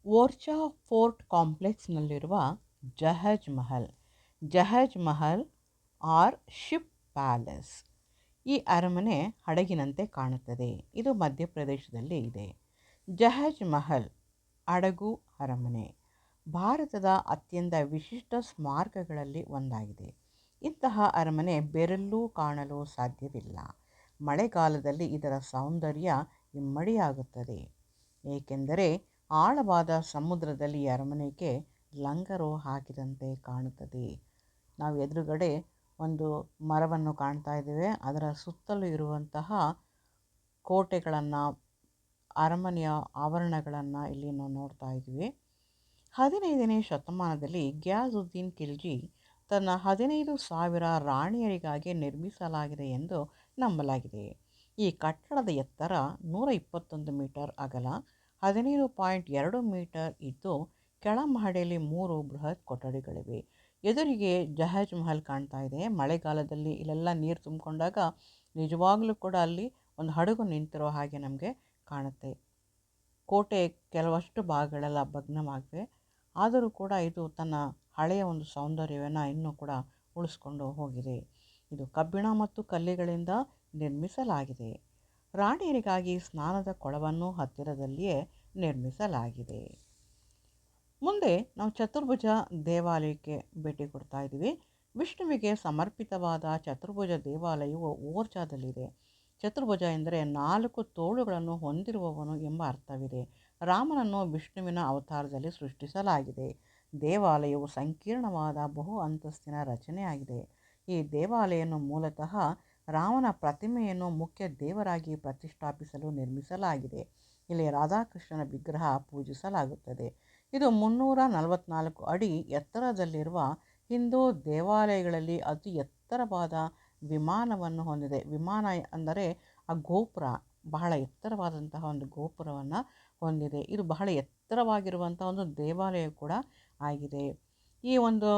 Orchha fort ಕಾಂಪ್ಲೆಕ್ಸ್ನಲ್ಲಿರುವ Jahaz Mahal. Jahaz Mahal or ship palace. ಈ ಅರಮನೆ ಹಡಗಿನಂತೆ ಕಾಣುತ್ತದೆ. ಇದು ಮಧ್ಯಪ್ರದೇಶದಲ್ಲಿ ಇದೆ. ಜಹಜ್ ಮಹಲ್ ಹಡಗು ಅರಮನೆ ಭಾರತದ ಅತ್ಯಂತ ವಿಶಿಷ್ಟ ಸ್ಮಾರಕಗಳಲ್ಲಿ ಒಂದಾಗಿದೆ. ಇಂತಹ ಅರಮನೆ ಬೇರೆಲ್ಲೂ ಕಾಣಲು ಸಾಧ್ಯವಿಲ್ಲ. ಮಳೆಗಾಲದಲ್ಲಿ ಇದರ ಸೌಂದರ್ಯ ಇಮ್ಮಡಿಯಾಗುತ್ತದೆ, ಏಕೆಂದರೆ ಆಳವಾದ ಸಮುದ್ರದಲ್ಲಿ ಈ ಅರಮನೆಗೆ ಲಂಗರು ಹಾಕಿದಂತೆ ಕಾಣುತ್ತದೆ. ನಾವು ಎದುರುಗಡೆ ಒಂದು ಮರವನ್ನು ಕಾಣ್ತಾ ಇದ್ದೇವೆ. ಅದರ ಸುತ್ತಲೂ ಇರುವಂತಹ ಕೋಟೆಗಳನ್ನು, ಅರಮನೆಯ ಆವರಣಗಳನ್ನು ಇಲ್ಲಿ ನಾವು ನೋಡ್ತಾ ಇದ್ದೀವಿ. 15ನೇ ಶತಮಾನದಲ್ಲಿ ಘಿಯಾಸುದ್ದೀನ್ ಖಿಲ್ಜಿ ತನ್ನ 15,000 ರಾಣಿಯರಿಗಾಗಿ ನಿರ್ಮಿಸಲಾಗಿದೆ ಎಂದು ನಂಬಲಾಗಿದೆ. ಈ ಕಟ್ಟಡದ ಎತ್ತರ 121 ಮೀಟರ್, ಅಗಲ 15.2 ಮೀಟರ್ ಇದ್ದು ಕೆಳಮಹಡಿಯಲ್ಲಿ 3 ಬೃಹತ್ ಕೊಠಡಿಗಳಿವೆ. ಎದುರಿಗೆ ಜಹಜ್ ಮಹಲ್ ಕಾಣ್ತಾ ಇದೆ. ಮಳೆಗಾಲದಲ್ಲಿ ಇಲ್ಲೆಲ್ಲ ನೀರು ತುಂಬಿಕೊಂಡಾಗ ನಿಜವಾಗ್ಲೂ ಕೂಡ ಅಲ್ಲಿ ಒಂದು ಹಡಗು ನಿಂತಿರೋ ಹಾಗೆ ನಮಗೆ ಕಾಣುತ್ತೆ. ಕೋಟೆ ಕೆಲವಷ್ಟು ಭಾಗಗಳೆಲ್ಲ ಭಗ್ನವಾಗಿವೆ, ಆದರೂ ಕೂಡ ಇದು ತನ್ನ ಹಳೆಯ ಒಂದು ಸೌಂದರ್ಯವನ್ನು ಇನ್ನೂ ಕೂಡ ಉಳಿಸ್ಕೊಂಡು ಹೋಗಿದೆ. ಇದು ಕಬ್ಬಿಣ ಮತ್ತು ಕಲ್ಲಿಗಳಿಂದ ನಿರ್ಮಿಸಲಾಗಿದೆ. ರಾಣಿಯರಿಗಾಗಿ ಸ್ನಾನದ ಕೊಳವನ್ನು ಹತ್ತಿರದಲ್ಲಿಯೇ ನಿರ್ಮಿಸಲಾಗಿದೆ. ಮುಂದೆ ನಾವು ಚತುರ್ಭುಜ ದೇವಾಲಯಕ್ಕೆ ಭೇಟಿ ಕೊಡ್ತಾ ಇದ್ದೀವಿ. ವಿಷ್ಣುವಿಗೆ ಸಮರ್ಪಿತವಾದ ಚತುರ್ಭುಜ ದೇವಾಲಯವು ಓರ್ಚಾದಲ್ಲಿದೆ. ಚತುರ್ಭುಜ ಎಂದರೆ 4 ತೋಳುಗಳನ್ನು ಹೊಂದಿರುವವನು ಎಂಬ ಅರ್ಥವಿದೆ. ರಾಮನನ್ನು ವಿಷ್ಣುವಿನ ಅವತಾರದಲ್ಲಿ ಸೃಷ್ಟಿಸಲಾಗಿದೆ. ದೇವಾಲಯವು ಸಂಕೀರ್ಣವಾದ ಬಹು ಅಂತಸ್ತಿನ ರಚನೆಯಾಗಿದೆ. ಈ ದೇವಾಲಯವನ್ನು ಮೂಲತಃ ರಾಮನ ಪ್ರತಿಮೆಯನ್ನು ಮುಖ್ಯ ದೇವರಾಗಿ ಪ್ರತಿಷ್ಠಾಪಿಸಲು ನಿರ್ಮಿಸಲಾಗಿದೆ. ಇಲ್ಲಿ ರಾಧಾಕೃಷ್ಣನ ವಿಗ್ರಹ ಪೂಜಿಸಲಾಗುತ್ತದೆ. ಇದು 344 ಅಡಿ ಎತ್ತರದಲ್ಲಿರುವ ಹಿಂದೂ ದೇವಾಲಯಗಳಲ್ಲಿ ಅತಿ ಎತ್ತರವಾದ ವಿಮಾನವನ್ನು ಹೊಂದಿದೆ. ವಿಮಾನ ಅಂದರೆ ಆ ಗೋಪುರ, ಬಹಳ ಎತ್ತರವಾದಂತಹ ಒಂದು ಗೋಪುರವನ್ನು ಹೊಂದಿದೆ. ಇದು ಬಹಳ ಎತ್ತರವಾಗಿರುವಂಥ ಒಂದು ದೇವಾಲಯ ಕೂಡ ಆಗಿದೆ. ಈ ಒಂದು